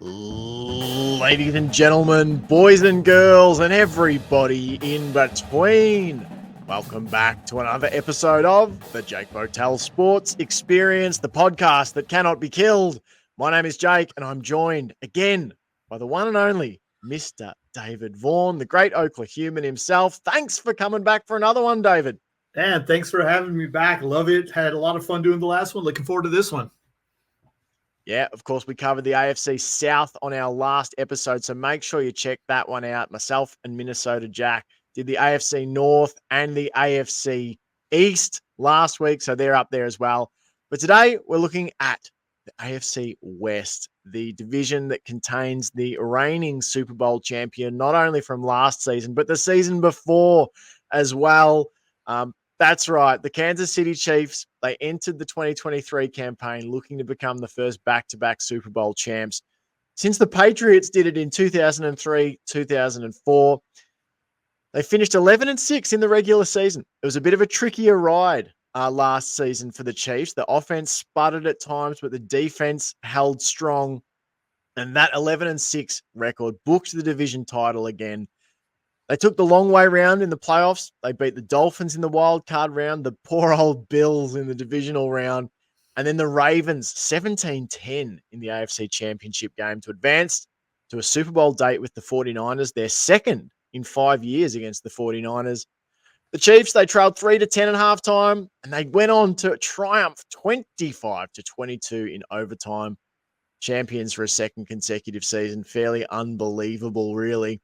Ladies and gentlemen, boys and girls, and everybody in between, welcome back to another episode of the Jake Bowtell Sports Experience, the podcast that cannot be killed. My name is Jake, and I'm joined again by the one and only Mr. David Vaughan, the great Oklahoman himself. Thanks for coming back for another one, David. And thanks for having me back. Love it. Had a lot of fun doing the last one. Looking forward to this one. Yeah, of course, we covered the AFC South on our last episode, so make sure you check that one out. Myself and Minnesota Jack did the AFC North and the AFC East last week, so they're up there as well. But today, we're looking at the AFC West, the division that contains the reigning Super Bowl champion, not only from last season, but the season before as well. That's right. The Kansas City Chiefs, they entered the 2023 campaign looking to become the first back-to-back Super Bowl champs. Since the Patriots did it in 2003, 2004, they finished 11-6 in the regular season. It was a bit of a trickier ride last season for the Chiefs. The offense sputtered at times, but the defense held strong. And that 11-6 record booked the division title again. They took the long way round in the playoffs. They beat the Dolphins in the wild card round, the poor old Bills in the divisional round, and then the Ravens 17-10 in the AFC Championship game to advance to a Super Bowl date with the 49ers, their second in 5 years against the 49ers. The Chiefs, they trailed 3-10 at halftime, and they went on to triumph 25-22 in overtime. Champions for a second consecutive season. Fairly unbelievable, really.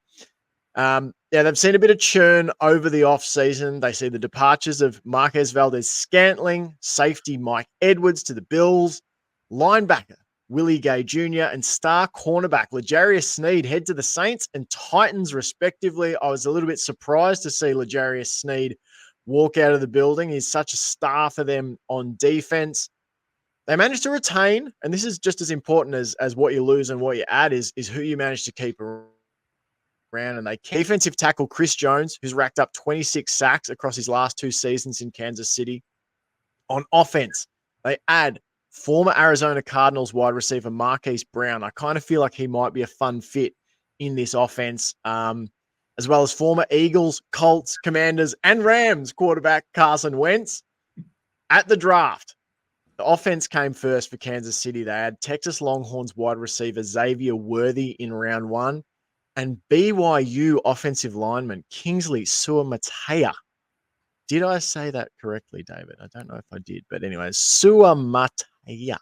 They've seen a bit of churn over the offseason. They see the departures of Marquez Valdez-Scantling, safety Mike Edwards to the Bills, linebacker Willie Gay Jr., and star cornerback L'Jarius Sneed head to the Saints and Titans, respectively. I was a little bit surprised to see L'Jarius Sneed walk out of the building. He's such a star for them on defense. They managed to retain, and this is just as important as what you lose and what you add is who you manage to keep around. And they defensive tackle Chris Jones, who's racked up 26 sacks across his last two seasons in Kansas City. On offense, they add former Arizona Cardinals wide receiver Marquise Brown. I kind of feel like he might be a fun fit in this offense, as well as former Eagles, Colts, Commanders, and Rams quarterback Carson Wentz. At the draft, the offense came first for Kansas City. They had Texas Longhorns wide receiver Xavier Worthy in round one, and BYU offensive lineman Kingsley Suamataia. Did I say that correctly, David? I don't know if I did, but anyway, Suamataia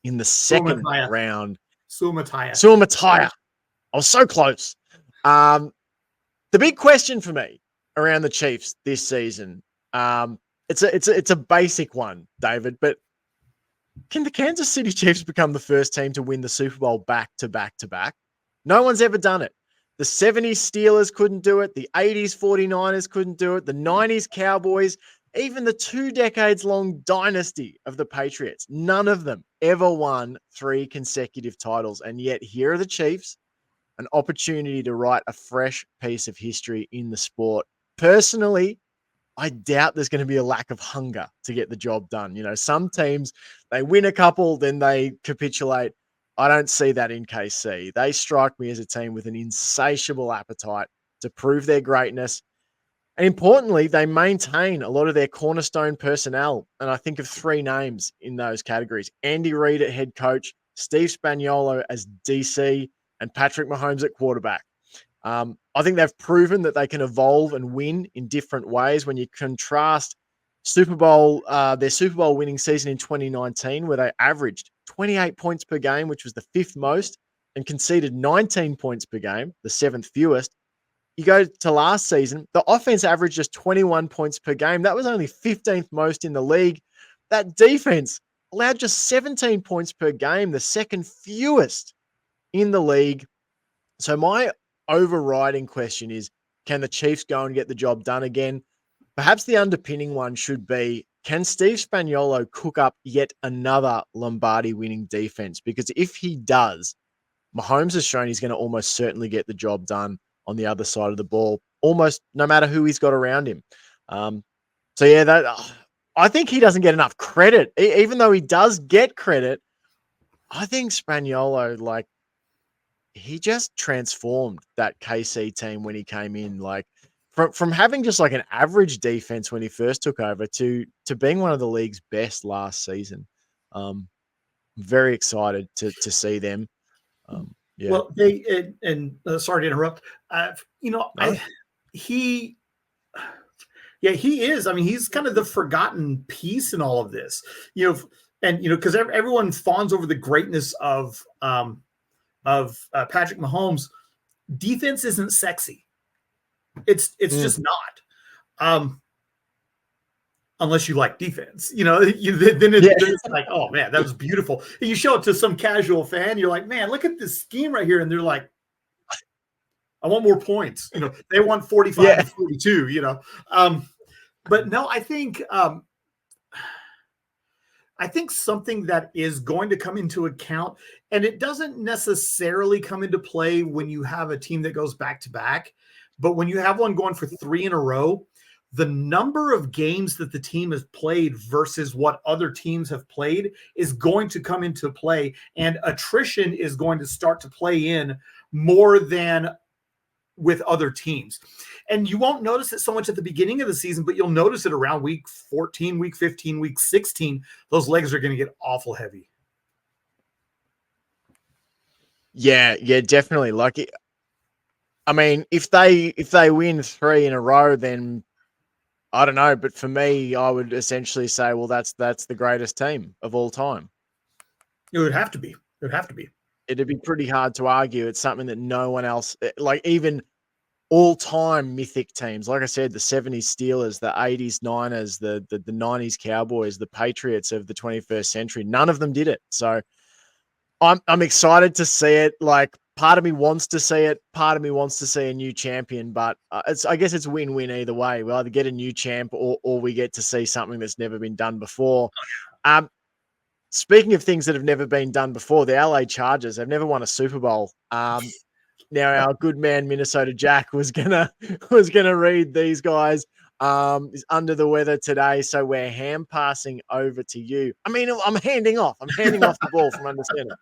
in the second round. Suamataia. I was so close. The big question for me around the Chiefs this season, it's a basic one, David, but can the Kansas City Chiefs become the first team to win the Super Bowl back to back to back? No one's ever done it. The 70s Steelers couldn't do it. The 80s 49ers couldn't do it. The 90s Cowboys, even the 2 decades long dynasty of the Patriots, none of them ever won 3 consecutive titles. And yet here are the Chiefs, an opportunity to write a fresh piece of history in the sport. Personally, I doubt there's going to be a lack of hunger to get the job done. You know, some teams, they win a couple, then they capitulate. I don't see that in KC. They strike me as a team with an insatiable appetite to prove their greatness. And importantly, they maintain a lot of their cornerstone personnel. And I think of 3 names in those categories. Andy Reid at head coach, Steve Spagnuolo as DC, and Patrick Mahomes at quarterback. I think they've proven that they can evolve and win in different ways. When you contrast their Super Bowl winning season in 2019, where they averaged 28 points per game, which was the 5th most, and conceded 19 points per game, the 7th fewest. You go to last season, the offense averaged just 21 points per game. That was only 15th most in the league. That defense allowed just 17 points per game, the 2nd fewest in the league. So my overriding question is, can the Chiefs go and get the job done again? Perhaps the underpinning one should be, can Steve Spagnuolo cook up yet another Lombardi-winning defense? Because if he does, Mahomes has shown he's going to almost certainly get the job done on the other side of the ball, almost no matter who he's got around him. I think he doesn't get enough credit. Even though he does get credit, I think Spagnuolo, he just transformed that KC team when he came in. Like from having just like an average defense when he first took over to being one of the league's best last season. Very excited to see them. Yeah. Well, they sorry to interrupt. No? He is. I mean, he's kind of the forgotten piece in all of this. Because everyone fawns over the greatness of Patrick Mahomes. Defense isn't sexy. It's just not. Unless you like defense, then it's like, oh man, that was beautiful. And you show it to some casual fan, you're like, man, look at this scheme right here, and they're like, I want more points. They want 45 to 42. But no, I think something that is going to come into account, and it doesn't necessarily come into play when you have a team that goes back to back, but when you have one going for 3 in a row. The number of games that the team has played versus what other teams have played is going to come into play, and attrition is going to start to play in more than with other teams. And you won't notice it so much at the beginning of the season, but you'll notice it around week 14, week 15, week 16. Those legs are going to get awful heavy. Yeah, definitely. Like, I mean, if they win 3 in a row, then I don't know, but for me, I would essentially say, well, that's the greatest team of all time. It would have to be. It'd be pretty hard to argue. It's something that no one else, like even all-time mythic teams, like I said, the 70s Steelers, the 80s Niners, the 90s Cowboys, the Patriots of the 21st century, none of them did it. So I'm excited to see it. Like, part of me wants to see it. Part of me wants to see a new champion, but I guess it's win-win either way. We either get a new champ or we get to see something that's never been done before. Speaking of things that have never been done before, the LA Chargers have never won a Super Bowl. Now our good man Minnesota Jack was gonna read these guys. Is under the weather today, so we're hand passing over to you. I mean, I'm handing off the ball from under center.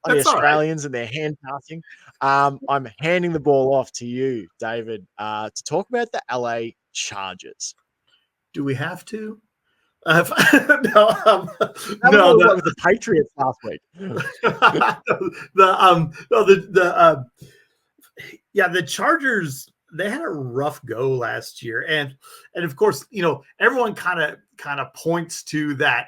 On the Australians and their hand passing. I'm handing the ball off to you, David, to talk about the LA Chargers. Do we have to? No, with the Patriots last week. The Chargers, they had a rough go last year, and of course, everyone kind of points to that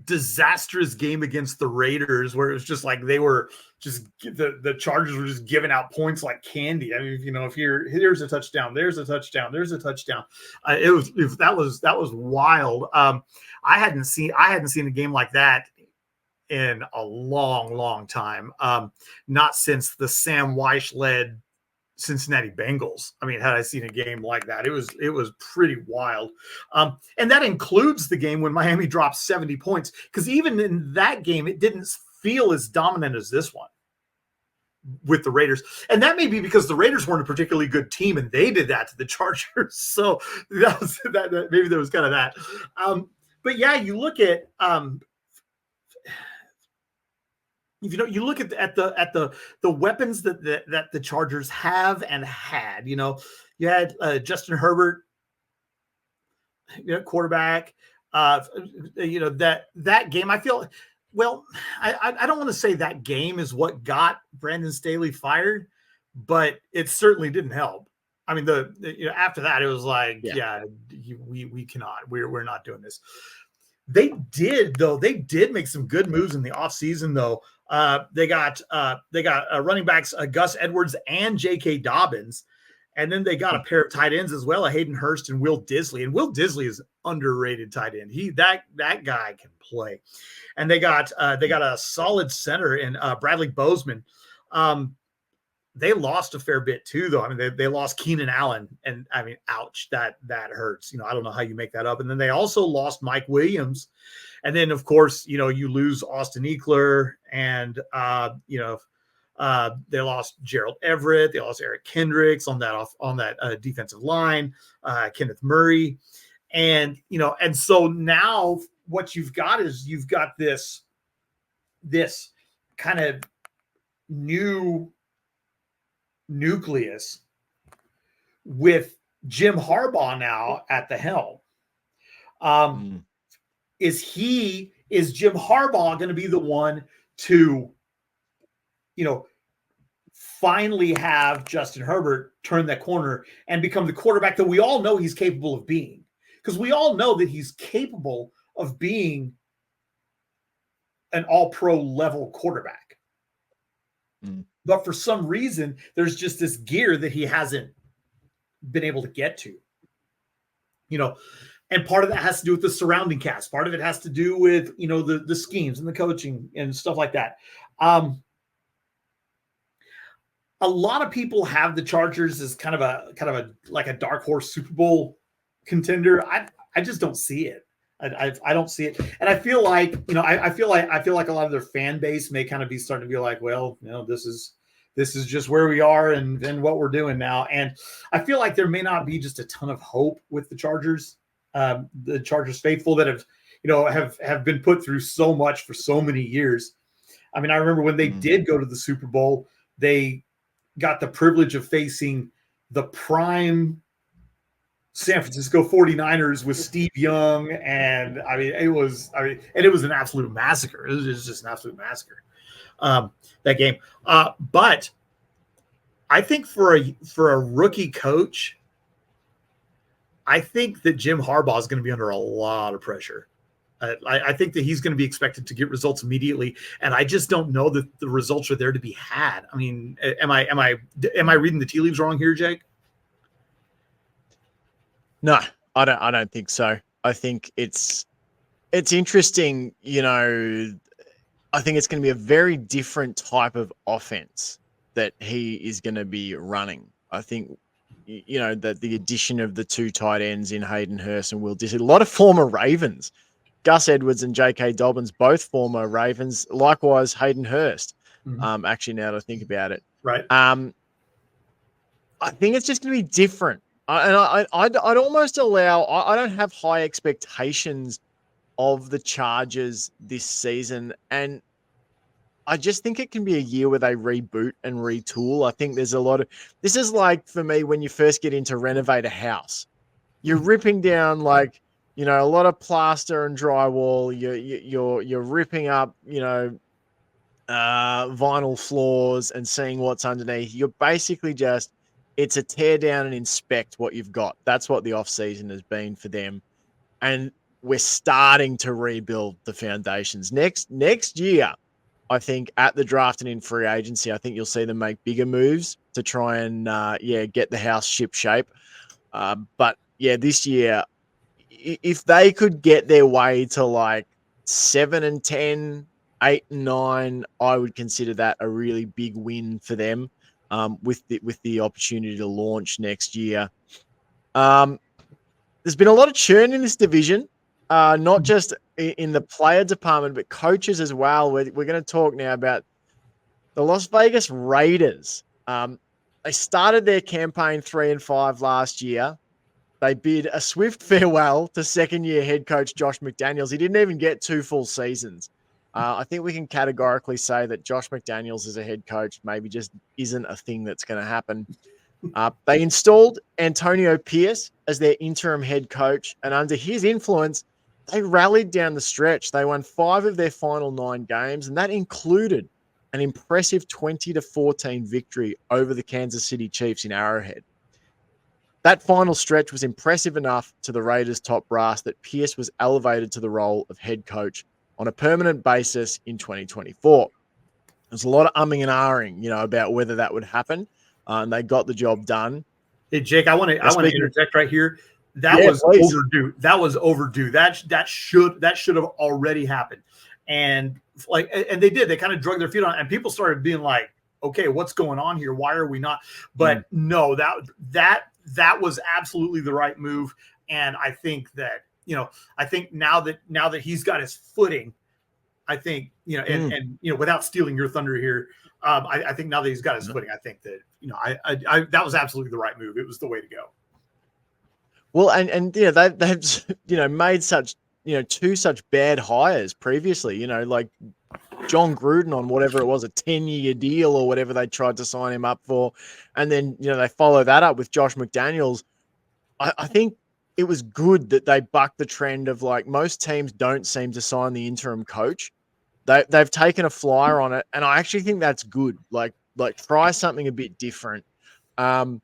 disastrous game against the Raiders where it was just like they were just the Chargers were just giving out points like candy. I mean, if here's a touchdown, there's a touchdown, there's a touchdown. That was wild. I hadn't seen a game like that in a long time. Not since the Sam Weish led Cincinnati Bengals. I mean, had I seen a game like that, it was pretty wild. And that includes the game when Miami dropped 70 points, because even in that game, it didn't feel as dominant as this one with the Raiders. And that may be because the Raiders weren't a particularly good team and they did that to the Chargers. So that maybe there was kind of that. But yeah, you look at you look at the weapons that the Chargers have and had. You had Justin Herbert, quarterback. That game, I feel. Well, I don't want to say that game is what got Brandon Staley fired, but it certainly didn't help. I mean, after that, it was like, we cannot. We're not doing this. They did make some good moves in the offseason, though. They got running backs Gus Edwards and J.K. Dobbins, and then they got a pair of tight ends as well, Hayden Hurst and Will Disley. And Will Disley is underrated tight end. That guy can play. And they got a solid center in Bradley Bozeman. They lost a fair bit too, though. I mean, they lost Keenan Allen, and I mean, ouch, that hurts. I don't know how you make that up. And then they also lost Mike Williams, and then of course, you lose Austin Eckler, and they lost Gerald Everett, they lost Eric Kendricks on that defensive line, Kenneth Murray, and so now what you've got is this kind of new nucleus with Jim Harbaugh now at the helm. Is Jim Harbaugh going to be the one to, finally have Justin Herbert turn that corner and become the quarterback that we all know he's capable of being? Because we all know that he's capable of being an all-pro level quarterback. But for some reason, there's just this gear that he hasn't been able to get to. And part of that has to do with the surrounding cast. Part of it has to do with, the schemes and the coaching and stuff like that. A lot of people have the Chargers as kind of a like a dark horse Super Bowl contender. I just don't see it. I don't see it. And I feel like, I feel like a lot of their fan base may kind of be starting to be like, well, this is just where we are and what we're doing now. And I feel like there may not be just a ton of hope with the Chargers. The Chargers faithful that have been put through so much for so many years. I mean, I remember when they did go to the Super Bowl, they got the privilege of facing the prime San Francisco 49ers with Steve Young. And it was an absolute massacre. It was just an absolute massacre. That game. But I think for a rookie coach, I think that Jim Harbaugh is going to be under a lot of pressure. I think that he's going to be expected to get results immediately, and I just don't know that the results are there to be had. I mean, am I reading the tea leaves wrong here, Jake? No, I don't think so. I think it's interesting. I think it's going to be a very different type of offense that he is going to be running. I think, that the addition of the two tight ends in Hayden Hurst and Will Disley, a lot of former Ravens, Gus Edwards and J.K. Dobbins, both former Ravens. Likewise, Hayden Hurst. Actually, now that I think about it, right? I think it's just going to be different. I'd almost allow. I don't have high expectations of the Chargers this season, and I just think it can be a year where they reboot and retool. I think there's a lot of. This is like for me when you first get into renovate a house, you're ripping down a lot of plaster and drywall. You're ripping up, vinyl floors and seeing what's underneath. You're basically it's a tear down and inspect what you've got. That's what the off season has been for them. And we're starting to rebuild the foundations. Next year, I think at the draft and in free agency, I think you'll see them make bigger moves to try and, get the house ship shape. But this year, if they could get their way to 7-10, 8-9, I would consider that a really big win for them. With the opportunity to launch next year. There's been a lot of churn in this division, not just in the player department, but coaches as well. We're going to talk now about the Las Vegas Raiders. They started their campaign 3-5 last year. They bid a swift farewell to second-year head coach Josh McDaniels. He didn't even get 2 full seasons. I think we can categorically say that Josh McDaniels as a head coach maybe just isn't a thing that's going to happen. They installed Antonio Pierce as their interim head coach, and under his influence, they rallied down the stretch. They won 5 of their final 9 games, and that included an impressive 20-14 victory over the Kansas City Chiefs in Arrowhead. That final stretch was impressive enough to the Raiders' top brass that Pierce was elevated to the role of head coach on a permanent basis in 2024. There's a lot of umming and ahhing, about whether that would happen, and they got the job done. Hey, Jake, I want to interject right here. That was overdue. That was overdue. That should have already happened. And they did. They kind of drug their feet on it, and people started being like, "Okay, what's going on here? Why are we not?" But no, that was absolutely the right move, and I think that. I think now that he's got his footing, I think, and without stealing your thunder here, I think now that he's got his footing, I think that, I that was absolutely the right move. It was the way to go. Well, they've made such, 2 such bad hires previously, John Gruden on whatever it was, a 10-year deal or whatever they tried to sign him up for. And then, they follow that up with Josh McDaniels. I think it was good that they bucked the trend of, like, most teams don't seem to sign the interim coach. They've taken a flyer on it, and I actually think that's good. Like try something a bit different. Now,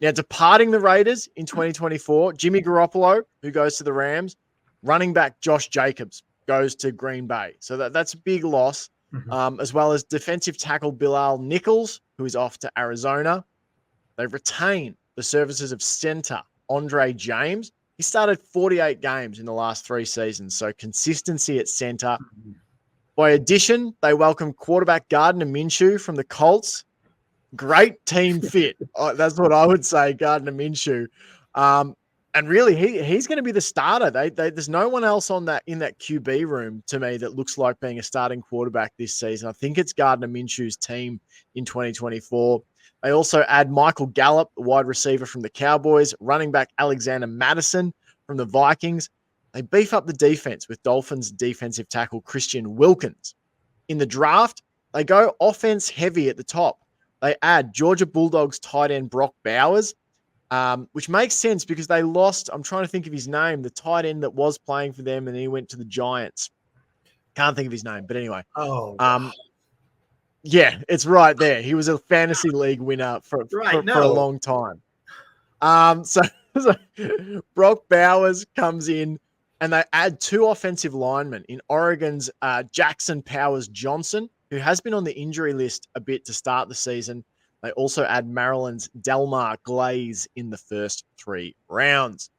departing the Raiders in 2024, Jimmy Garoppolo, who goes to the Rams, running back Josh Jacobs goes to Green Bay. So that's a big loss, as well as defensive tackle Bilal Nichols, who is off to Arizona. They've retained the services of center Andre James. He started 48 games in the last 3 seasons, so consistency at center. By addition, they welcome quarterback Gardner Minshew from the Colts. Great team fit. That's what I would say, Gardner Minshew. And really, he's going to be the starter. There's no one else in that QB room to me that looks like being a starting quarterback this season. I think it's Gardner Minshew's team in 2024. They also add Michael Gallup, the wide receiver from the Cowboys, running back Alexander Madison from the Vikings. They beef up the defense with Dolphins defensive tackle Christian Wilkins. In the draft, they go offense heavy at the top. They add Georgia Bulldogs tight end Brock Bowers, which makes sense because they lost, I'm trying to think of his name, the tight end that was playing for them, and he went to the Giants. Can't think of his name, but anyway. Yeah, it's right there. He was a fantasy league winner for a long time. So Brock Bowers comes in, and they add 2 offensive linemen in Oregon's Jackson Powers Johnson, who has been on the injury list a bit to start the season. They also add Maryland's Delmar Glaze in the first 3 rounds.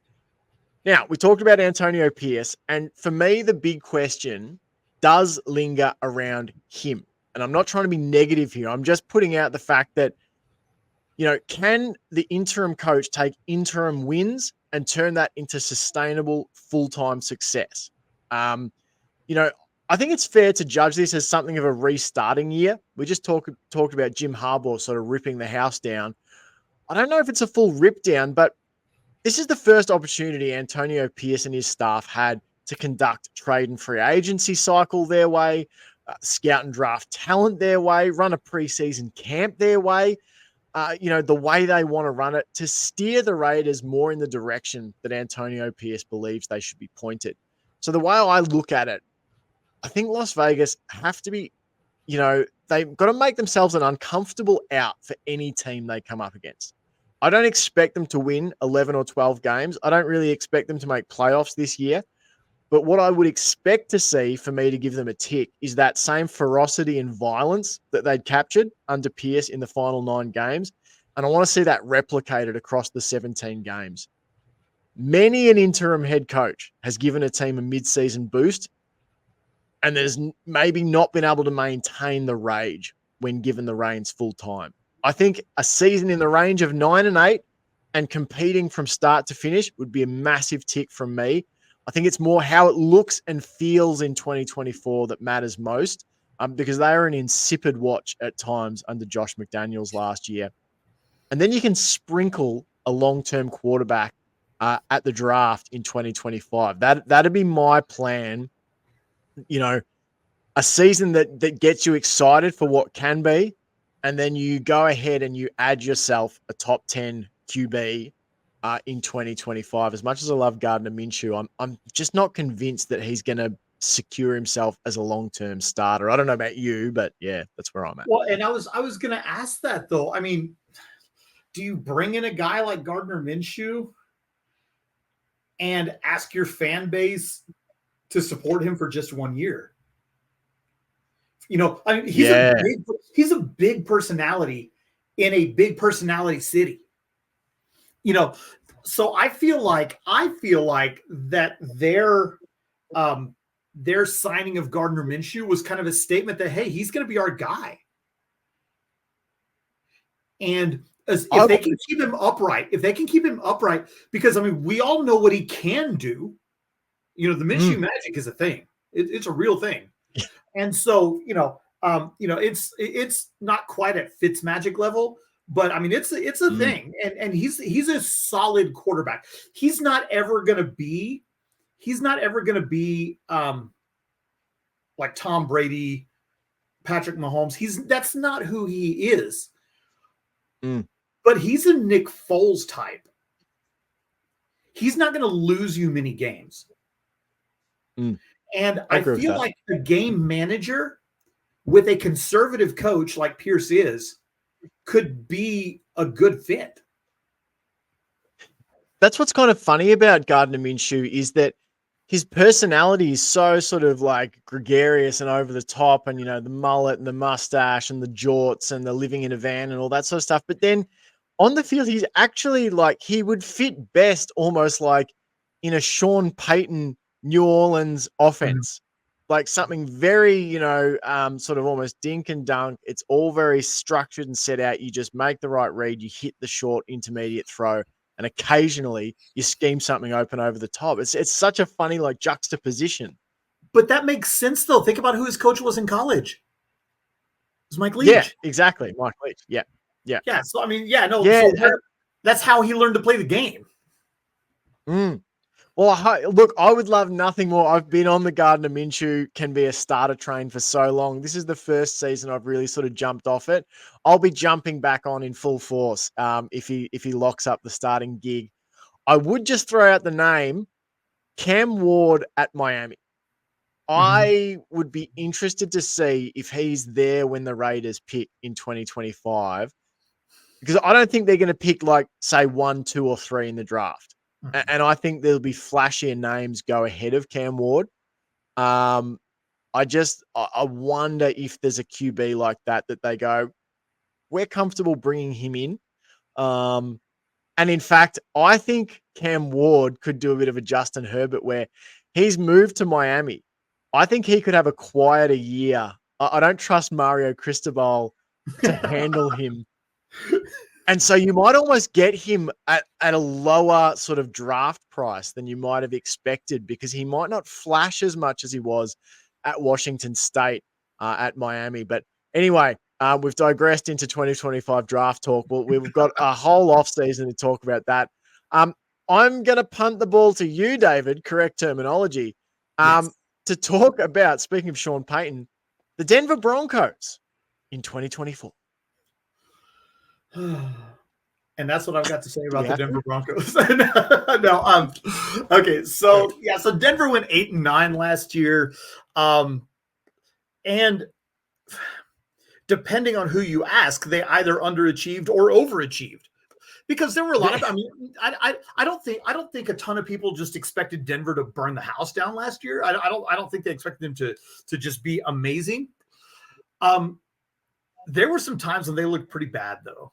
Now, we talked about Antonio Pierce, and for me, the big question does linger around him. And I'm not trying to be negative here. I'm just putting out the fact that, can the interim coach take interim wins and turn that into sustainable full-time success? I think it's fair to judge this as something of a restarting year. We just talked about Jim Harbaugh sort of ripping the house down. I don't know if it's a full rip down, but this is the first opportunity Antonio Pierce and his staff had to conduct trade and free agency cycle their way, scout and draft talent their way, run a preseason camp their way, the way they want to run it, to steer the Raiders more in the direction that Antonio Pierce believes they should be pointed. So the way I look at it, I think Las Vegas have to be, they've got to make themselves an uncomfortable out for any team they come up against. I don't expect them to win 11 or 12 games. I don't really expect them to make playoffs this year. But what I would expect to see for me to give them a tick is that same ferocity and violence that they'd captured under Pierce in the final 9 games. And I want to see that replicated across the 17 games. Many an interim head coach has given a team a mid-season boost, and there's maybe not been able to maintain the rage when given the reins full time. I think a season in the range of 9-8 and competing from start to finish would be a massive tick from me. I think it's more how it looks and feels in 2024 that matters most, because they are an insipid watch at times under Josh McDaniels last year. And then you can sprinkle a long-term quarterback at the draft in 2025. That'd be my plan. A season that gets you excited for what can be, and then you go ahead and you add yourself a top 10 QB in 2025. As much as I love Gardner Minshew, I'm just not convinced that he's going to secure himself as a long-term starter. I don't know about you, but yeah, that's where I'm at. Well, and I was going to ask that though. I mean, do you bring in a guy like Gardner Minshew and ask your fan base to support him for just 1 year? I mean, he's a big personality in a big personality city. So I feel like that their signing of Gardner Minshew was kind of a statement that, hey, he's going to be our guy. And if they can keep him upright, because I mean, we all know what he can do. The Minshew magic is a thing. It's a real thing. And so, it's not quite at Fitz magic level, but I mean, it's a thing. And he's a solid quarterback. He's not ever going to be like Tom Brady Patrick Mahomes. That's not who he is. Mm. But he's a Nick Foles type. He's not going to lose you many games. Mm. And I agree with feel that. like a game manager with a conservative coach like Pierce is could be a good fit. That's what's kind of funny about Gardner Minshew is that his personality is so sort of like gregarious and over the top, and, you know, the mullet and the mustache and the jorts and the living in a van and all that sort of stuff. But then on the field, he's actually like, he would fit best almost like in a Sean Payton New Orleans offense, like something very, you know, sort of almost dink and dunk. It's all very structured and set out. You just make the right read, you hit the short intermediate throw, and occasionally you scheme something open over the top. It's such a funny like juxtaposition. But that makes sense though. Think about who his coach was in college. It was Mike Leach. Yeah, exactly. Mike Leach. Yeah. Yeah. So I mean, yeah, no. Yeah, So that's how he learned to play the game. Well, look, I would love nothing more. I've been on the Gardner Minshew can be a starter train for so long. This is the first season I've really sort of jumped off it. I'll be jumping back on in full force if he locks up the starting gig. I would just throw out the name Cam Ward at Miami. I would be interested to see if he's there when the Raiders pick in 2025, because I don't think they're going to pick like, say, 1, 2, or 3 in the draft. And I think there'll be flashier names go ahead of Cam Ward. I wonder if there's a QB like that they go, we're comfortable bringing him in. And in fact, I think Cam Ward could do a bit of a Justin Herbert where he's moved to Miami. I think he could have a quieter year. I don't trust Mario Cristobal to handle him. And so you might almost get him at a lower sort of draft price than you might have expected, because he might not flash as much as he was at Washington State, at Miami. But anyway, we've digressed into 2025 draft talk. Well, we've got a whole off season to talk about that. I'm going to punt the ball to you, David, correct terminology, Yes. to talk about, speaking of Sean Payton, the Denver Broncos in 2024. And that's what I've got to say about the Denver To? Broncos. Okay. So yeah, so Denver went 8-9 last year. And depending on who you ask, they either underachieved or overachieved. Because there were a lot of, I mean, I don't think a ton of people just expected Denver to burn the house down last year. I don't think they expected them to just be amazing. There were some times when they looked pretty bad though.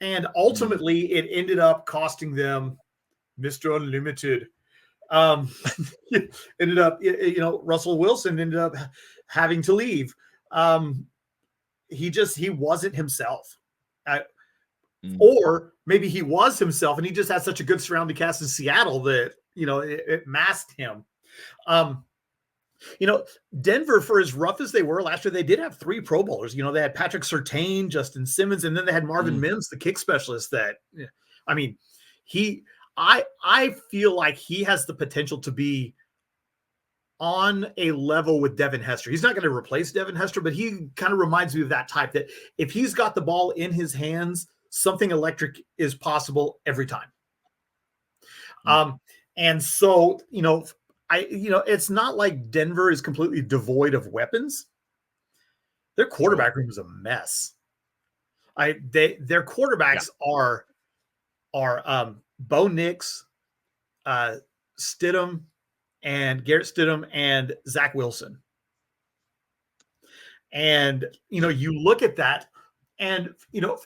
And ultimately it ended up costing them Mr. Unlimited. Ended up, you know, Russell Wilson ended up having to leave. He wasn't himself. Or maybe he was himself and he just had such a good surrounding cast in Seattle that, you know, it masked him. You know, Denver, for as rough as they were last year, they did have 3 Pro Bowlers. You know, they had Patrick Surtain, Justin Simmons, and then they had Marvin Mims, the kick specialist. That, I mean, I feel like he has the potential to be on a level with Devin Hester. He's not going to replace Devin Hester, but he kind of reminds me of that type that if he's got the ball in his hands, something electric is possible every time. And so, you know, it's not like Denver is completely devoid of weapons. Their quarterback room is a mess. Their quarterbacks are Bo Nix, Stidham, and Garrett Stidham, and Zach Wilson. And, you know, you look at that and, you know,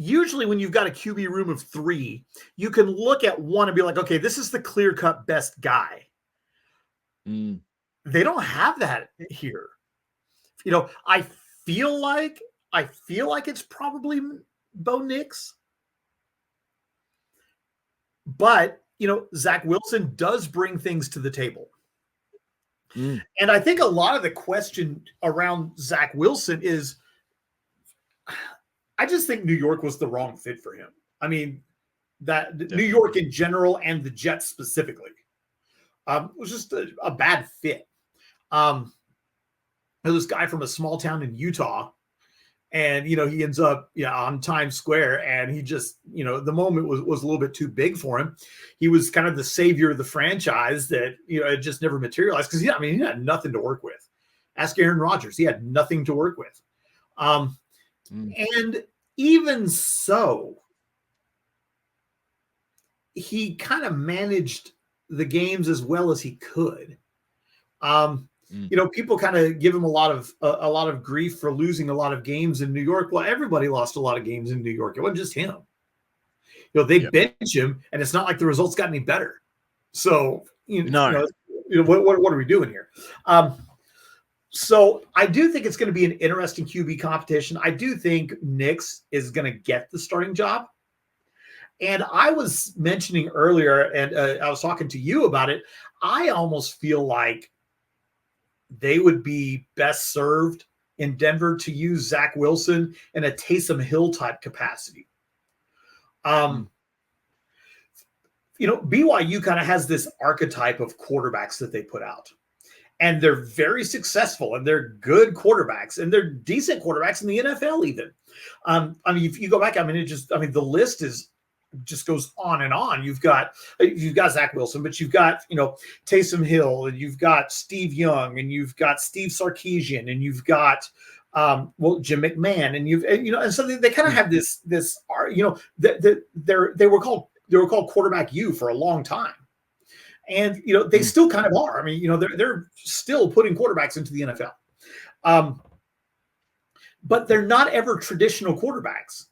usually when you've got a QB room of 3, you can look at one and be like, okay, this is the clear-cut best guy. They don't have that here. You know, I feel like it's probably Bo Nix. But, you know, Zach Wilson does bring things to the table. And I think a lot of the question around Zach Wilson is, I just think New York was the wrong fit for him. I mean, New York in general and the Jets specifically was just a bad fit. this guy from a small town in Utah. And, he ends up on Times Square, and he just, the moment was a little bit too big for him. He was kind of the savior of the franchise that, it just never materialized because, he had nothing to work with. Ask Aaron Rodgers. He had nothing to work with. And even so, he kind of managed the games as well as he could. People kind of give him a lot of grief for losing a lot of games in New York. Well, everybody lost a lot of games in New York. It wasn't just him. They bench him, and it's not like the results got any better. So, what are we doing here? So I do think it's going to be an interesting QB competition. I do think Nix is going to get the starting job. And I was mentioning earlier, and I was talking to you about it, I almost feel like they would be best served in Denver to use Zach Wilson in a Taysom Hill type capacity. BYU kind of has this archetype of quarterbacks that they put out. And they're very successful, and they're good quarterbacks, and they're decent quarterbacks in the NFL even. If you go back, the list just goes on and on. You've got Zach Wilson, but you've got, Taysom Hill, and you've got Steve Young, and you've got Steve Sarkisian, and you've got, Jim McMahon, and so they kind of have this, they were called quarterback U for a long time. And, they still kind of are. They're still putting quarterbacks into the NFL. But they're not ever traditional quarterbacks.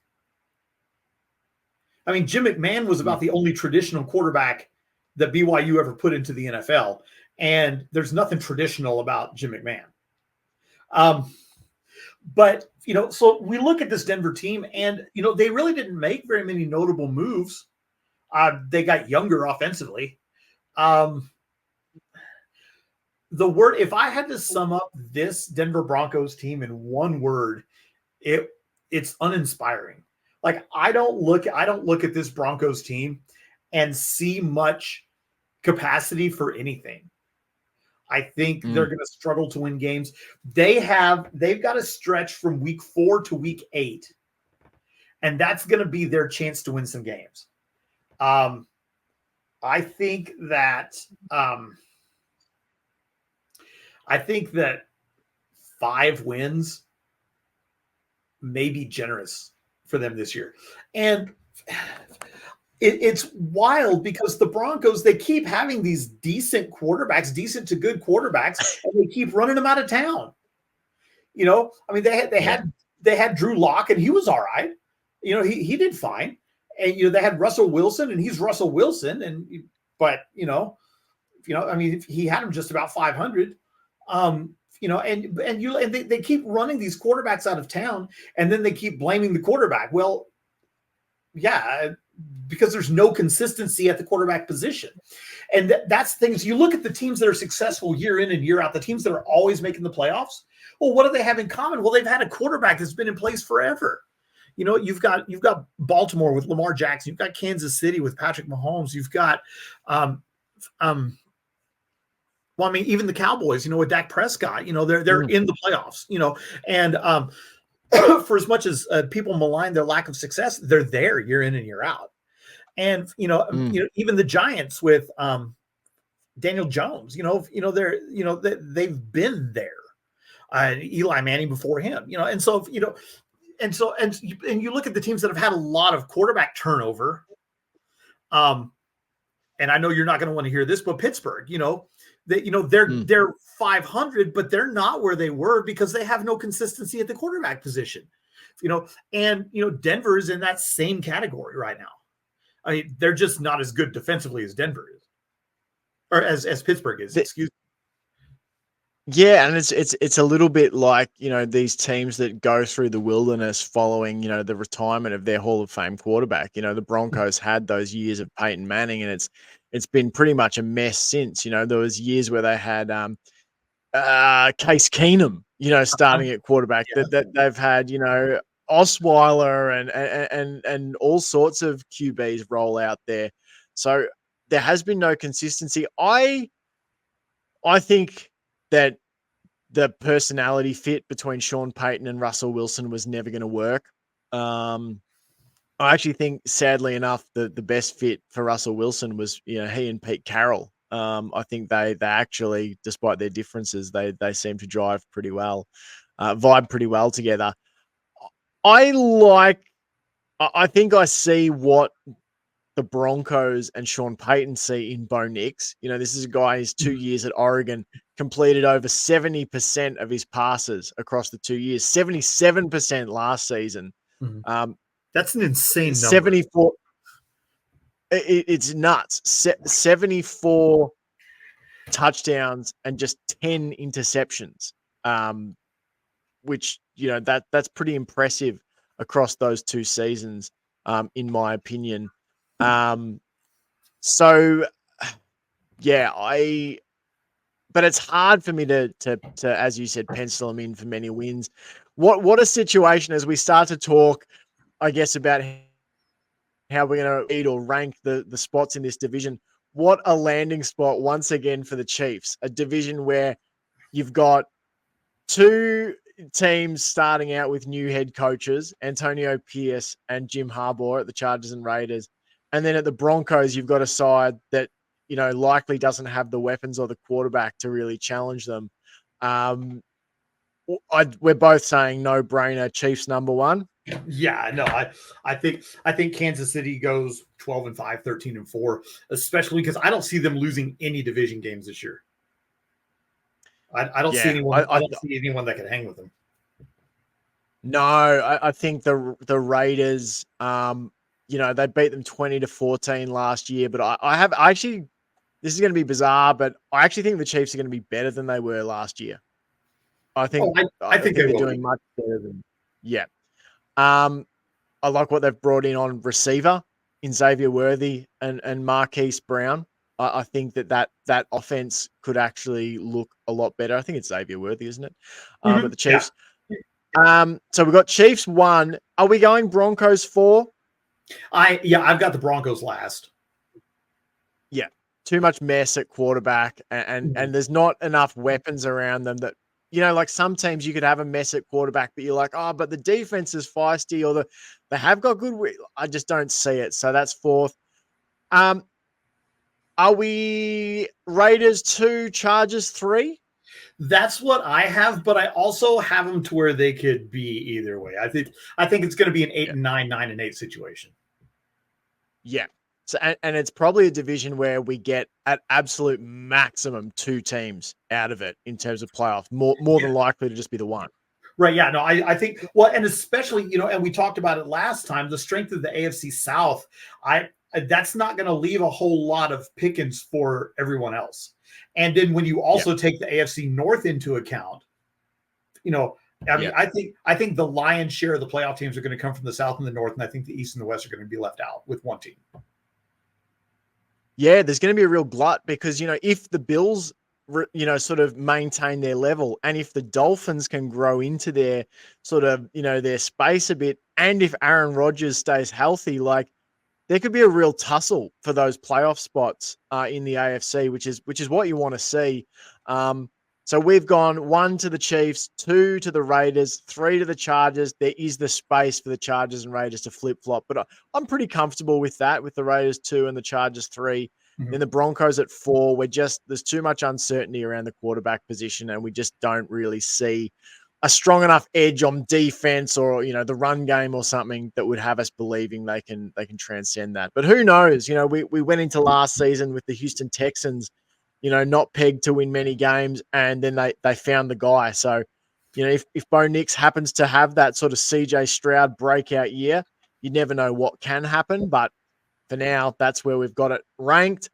Jim McMahon was about the only traditional quarterback that BYU ever put into the NFL. And there's nothing traditional about Jim McMahon. But so we look at this Denver team, and, they really didn't make very many notable moves. They got younger offensively. If I had to sum up this Denver Broncos team in one word, it's uninspiring. Like, I don't look at this Broncos team and see much capacity for anything. I think they're going to struggle to win games. They've got a stretch from week 4 to week 8, and that's going to be their chance to win some games. I think that 5 wins may be generous for them this year. And it's wild because the Broncos, they keep having these decent quarterbacks, decent to good quarterbacks, and they keep running them out of town. They had Drew Lock, and he was all right. He did fine. And, they had Russell Wilson, and he's Russell Wilson. But he had him just about 500. They keep running these quarterbacks out of town, and then they keep blaming the quarterback. Well, yeah, because there's no consistency at the quarterback position. And that's things. You look at the teams that are successful year in and year out, the teams that are always making the playoffs. Well, what do they have in common? Well, they've had a quarterback that's been in place forever. You've got Baltimore with Lamar Jackson. You've got Kansas City with Patrick Mahomes. You've got, even the Cowboys, with Dak Prescott, they're in the playoffs, and for as much as people malign their lack of success, they're there year in and year out. And, even the Giants with Daniel Jones, they've been there. Eli Manning before him, and so, and you look at the teams that have had a lot of quarterback turnover. And I know you're not going to want to hear this, but Pittsburgh, they're 500, but they're not where they were because they have no consistency at the quarterback position. And Denver is in that same category right now. They're just not as good defensively as Denver is, or as Pittsburgh is. Excuse me. Yeah, and it's a little bit like, these teams that go through the wilderness following, the retirement of their Hall of Fame quarterback. The Broncos had those years of Peyton Manning, and it's been pretty much a mess since. There was years where they had Case Keenum, starting at quarterback. Yeah. That they've had, Osweiler and all sorts of QBs roll out there. So there has been no consistency. I think that the personality fit between Sean Payton and Russell Wilson was never going to work. I actually think, sadly enough, the best fit for Russell Wilson was, he and Pete Carroll. I think they actually, despite their differences, they seem to drive pretty well, vibe pretty well together. I think I see what the Broncos and Sean Payton see in Bo Nix. This is a guy who's 2 years at Oregon, completed over 70% of his passes across the 2 years, 77% last season. That's an insane number. 74. It's nuts. 74 touchdowns and just 10 interceptions, which, that's pretty impressive across those 2 seasons, in my opinion. So yeah, but it's hard for me to, as you said, pencil them in for many wins. What a situation as we start to talk, I guess, about how we're going to eat or rank the spots in this division. What a landing spot once again for the Chiefs, a division where you've got 2 teams starting out with new head coaches, Antonio Pierce and Jim Harbaugh at the Chargers and Raiders. And then at the Broncos, you've got a side that, likely doesn't have the weapons or the quarterback to really challenge them. We're both saying no brainer, Chiefs number 1. Yeah, no, I think Kansas City goes 12-5, 13-4, especially because I don't see them losing any division games this year. I don't see anyone. I don't see anyone that can hang with them. No, I think the Raiders, they beat them 20-14 last year, but I actually, this is going to be bizarre, but I actually think the Chiefs are going to be better than they were last year. I think they're doing much better than, I like what they've brought in on receiver in Xavier Worthy and Marquise Brown. I think that offense could actually look a lot better. I think it's Xavier Worthy, isn't it? But the Chiefs. Yeah. So we've got Chiefs 1. Are we going Broncos 4? I've got the Broncos last. Yeah. Too much mess at quarterback and there's not enough weapons around them that, like some teams you could have a mess at quarterback, but you're like, oh, but the defense is feisty or they have got good. I just don't see it. So that's 4th. Are we Raiders 2, Chargers 3? That's what I have, but I also have them to where they could be either way. I think it's going to be an 8-9, 9-8 situation. Yeah. So and it's probably a division where we get at absolute maximum 2 teams out of it in terms of playoff. More than likely to just be the 1. Right. Yeah. No, I think, well, and especially, and we talked about it last time, the strength of the AFC South, that's not going to leave a whole lot of pickings for everyone else. And then when you also take the AFC North into account, I think the lion's share of the playoff teams are going to come from the South and the North, and I think the East and the West are going to be left out with 1 team. Yeah, there's going to be a real glut because, if the Bills, sort of maintain their level, and if the Dolphins can grow into their sort of, their space a bit, and if Aaron Rodgers stays healthy, like there could be a real tussle for those playoff spots in the AFC, which is what you want to see. So we've gone 1 to the Chiefs, 2 to the Raiders, 3 to the Chargers. There is the space for the Chargers and Raiders to flip-flop, but I'm pretty comfortable with that, with the Raiders 2 and the Chargers 3. Then the Broncos at 4. There's too much uncertainty around the quarterback position, and we just don't really see a strong enough edge on defense or, the run game or something that would have us believing they can transcend that. But who knows? We went into last season with the Houston Texans, not pegged to win many games, and then they found the guy. So, if Bo Nix happens to have that sort of CJ Stroud breakout year, you never know what can happen. But for now, that's where we've got it ranked.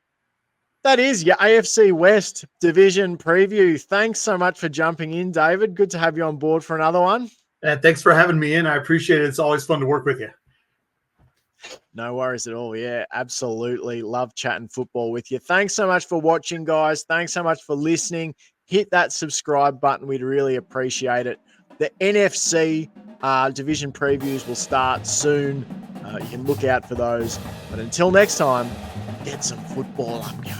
That is your AFC West division preview. Thanks so much for jumping in, David. Good to have you on board for another one. Thanks for having me in. I appreciate it. It's always fun to work with you. No worries at all. Yeah, absolutely. Love chatting football with you. Thanks so much for watching, guys. Thanks so much for listening. Hit that subscribe button. We'd really appreciate it. The NFC division previews will start soon. You can look out for those. But until next time, get some football up, ya.